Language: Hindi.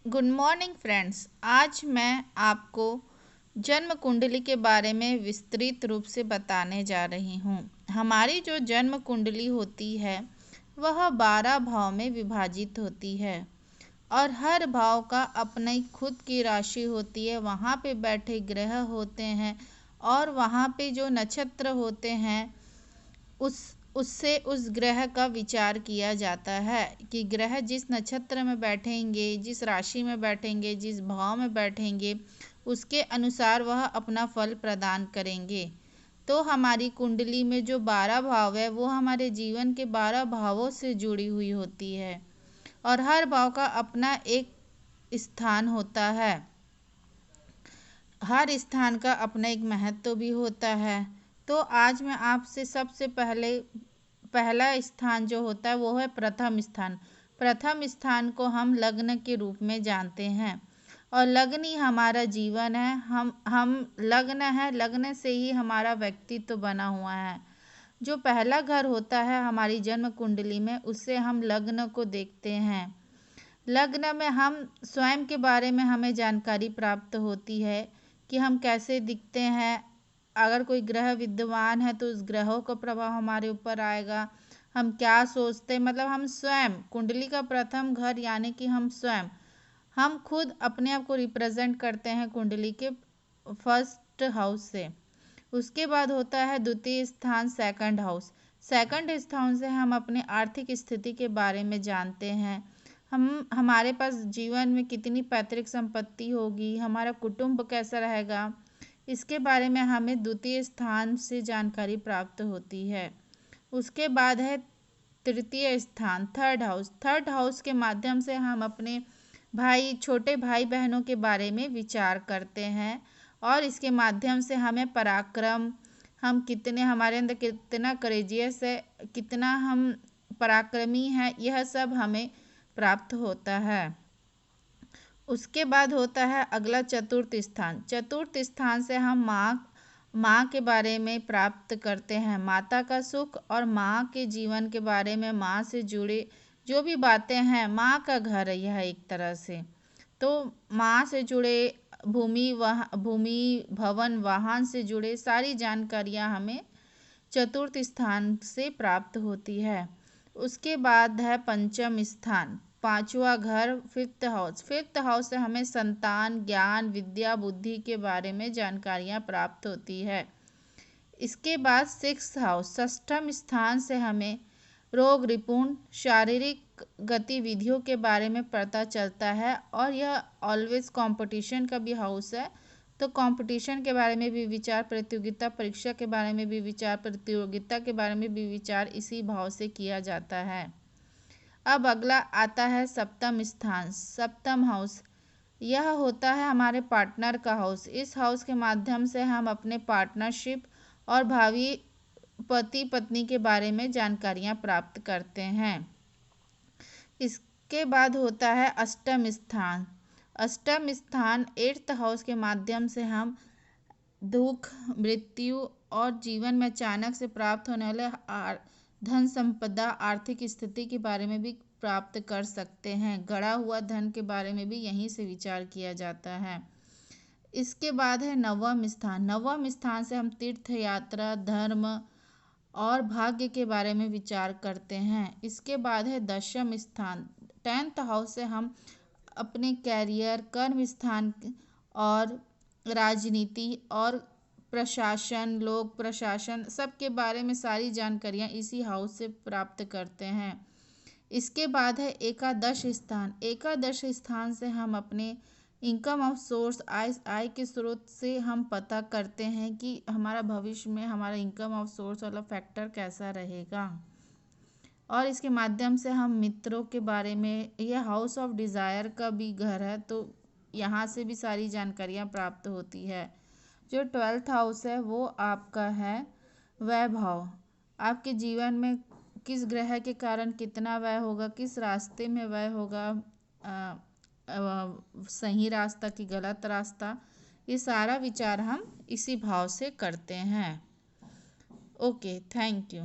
Good morning friends. आज मैं आपको जन्म कुंडली के बारे में विस्तृत रूप से बताने जा रही हूँ। हमारी जो जन्म कुंडली होती है वह 12 भाव में विभाजित होती है और हर भाव का अपनी खुद की राशि होती है। वहाँ पे बैठे ग्रह होते हैं और वहाँ पे जो नक्षत्र होते हैं उससे उस ग्रह का विचार किया जाता है कि ग्रह जिस नक्षत्र में बैठेंगे, जिस राशि में बैठेंगे, जिस भाव में बैठेंगे, उसके अनुसार वह अपना फल प्रदान करेंगे। तो हमारी कुंडली में जो 12 भाव है वो हमारे जीवन के 12 भावों से जुड़ी हुई होती है और हर भाव का अपना एक स्थान होता है। हर स्थान का अपना एक महत्व भी होता है। तो आज मैं आपसे सबसे पहला स्थान जो होता है वो है प्रथम स्थान। प्रथम स्थान को हम लग्न के रूप में जानते हैं और लग्न ही हमारा जीवन है। हम लग्न है, लग्न से ही हमारा व्यक्तित्व बना हुआ है। जो पहला घर होता है हमारी जन्म कुंडली में, उससे हम लग्न को देखते हैं। लग्न में हम स्वयं के बारे में हमें जानकारी प्राप्त होती है कि हम कैसे दिखते हैं। अगर कोई ग्रह विद्यमान है तो उस ग्रहों का प्रभाव हमारे ऊपर आएगा। हम क्या सोचते हैं, मतलब हम स्वयं, कुंडली का प्रथम घर यानी कि हम स्वयं, हम खुद अपने आप को रिप्रेजेंट करते हैं कुंडली के फर्स्ट हाउस से। उसके बाद होता है द्वितीय स्थान, सेकंड हाउस। सेकंड स्थान से हम अपने आर्थिक स्थिति के बारे में जानते हैं। हमारे पास जीवन में कितनी पैतृक संपत्ति होगी, हमारा कुटुंब कैसा रहेगा, इसके बारे में हमें द्वितीय स्थान से जानकारी प्राप्त होती है। उसके बाद है तृतीय स्थान, थर्ड हाउस। थर्ड हाउस के माध्यम से हम अपने छोटे भाई बहनों के बारे में विचार करते हैं और इसके माध्यम से हमें पराक्रम, हम कितने, हमारे अंदर कितना करेजियस है, कितना हम पराक्रमी हैं, यह सब हमें प्राप्त होता है। उसके बाद होता है अगला चतुर्थ स्थान। चतुर्थ स्थान से हम माँ के बारे में प्राप्त करते हैं, माता का सुख और माँ के जीवन के बारे में, माँ से जुड़े जो भी बातें हैं। माँ का घर है यह एक तरह से। तो माँ से जुड़े भूमि भवन वाहन से जुड़े सारी जानकारियाँ हमें चतुर्थ स्थान से प्राप्त होती है। उसके बाद है पंचम स्थान, पांचवा घर, फिफ्थ हाउस। फिफ्थ हाउस से हमें संतान, ज्ञान, विद्या, बुद्धि के बारे में जानकारियाँ प्राप्त होती है। इसके बाद सिक्स्थ हाउस, षष्ठम स्थान से हमें रोग, रिपुण, शारीरिक गतिविधियों के बारे में पता चलता है और यह ऑलवेज कंपटीशन का भी हाउस है। तो कंपटीशन के बारे में भी विचार, प्रतियोगिता परीक्षा के बारे में भी विचार, प्रतियोगिता के बारे में भी विचार इसी भाव से किया जाता है। अब अगला आता है सप्तम स्थान, सप्तम हाउस। यह होता है हमारे पार्टनर का हाउस। इस हाउस के माध्यम से हम अपने पार्टनरशिप और भावी पति पत्नी के बारे में जानकारियाँ प्राप्त करते हैं। इसके बाद होता है अष्टम स्थान। अष्टम स्थान, एट्थ हाउस के माध्यम से हम दुख, मृत्यु और जीवन में अचानक से प्राप्त होने वाले धन संपदा, आर्थिक स्थिति के बारे में भी प्राप्त कर सकते हैं। गड़ा हुआ धन के बारे में भी यहीं से विचार किया जाता है। इसके बाद है नवम स्थान। नवम स्थान से हम तीर्थ यात्रा, धर्म और भाग्य के बारे में विचार करते हैं। इसके बाद है दशम स्थान, 10th हाउस से हम अपने कैरियर, कर्म स्थान और राजनीति और प्रशासन, लोक प्रशासन, सब के बारे में सारी जानकारियाँ इसी हाउस से प्राप्त करते हैं। इसके बाद है एकादश स्थान। एकादश स्थान से हम अपने इनकम ऑफ सोर्स, आय के स्रोत से हम पता करते हैं कि हमारा भविष्य में हमारा इनकम ऑफ सोर्स वाला फैक्टर कैसा रहेगा और इसके माध्यम से हम मित्रों के बारे में, यह हाउस ऑफ डिज़ायर का भी घर है तो यहाँ से भी सारी जानकारियाँ प्राप्त होती है। जो 12th हाउस है वो आपका है वैभव। आपके जीवन में किस ग्रह के कारण कितना व्यय होगा, किस रास्ते में व्यय होगा, सही रास्ता कि गलत रास्ता, ये सारा विचार हम इसी भाव से करते हैं। Okay, thank you.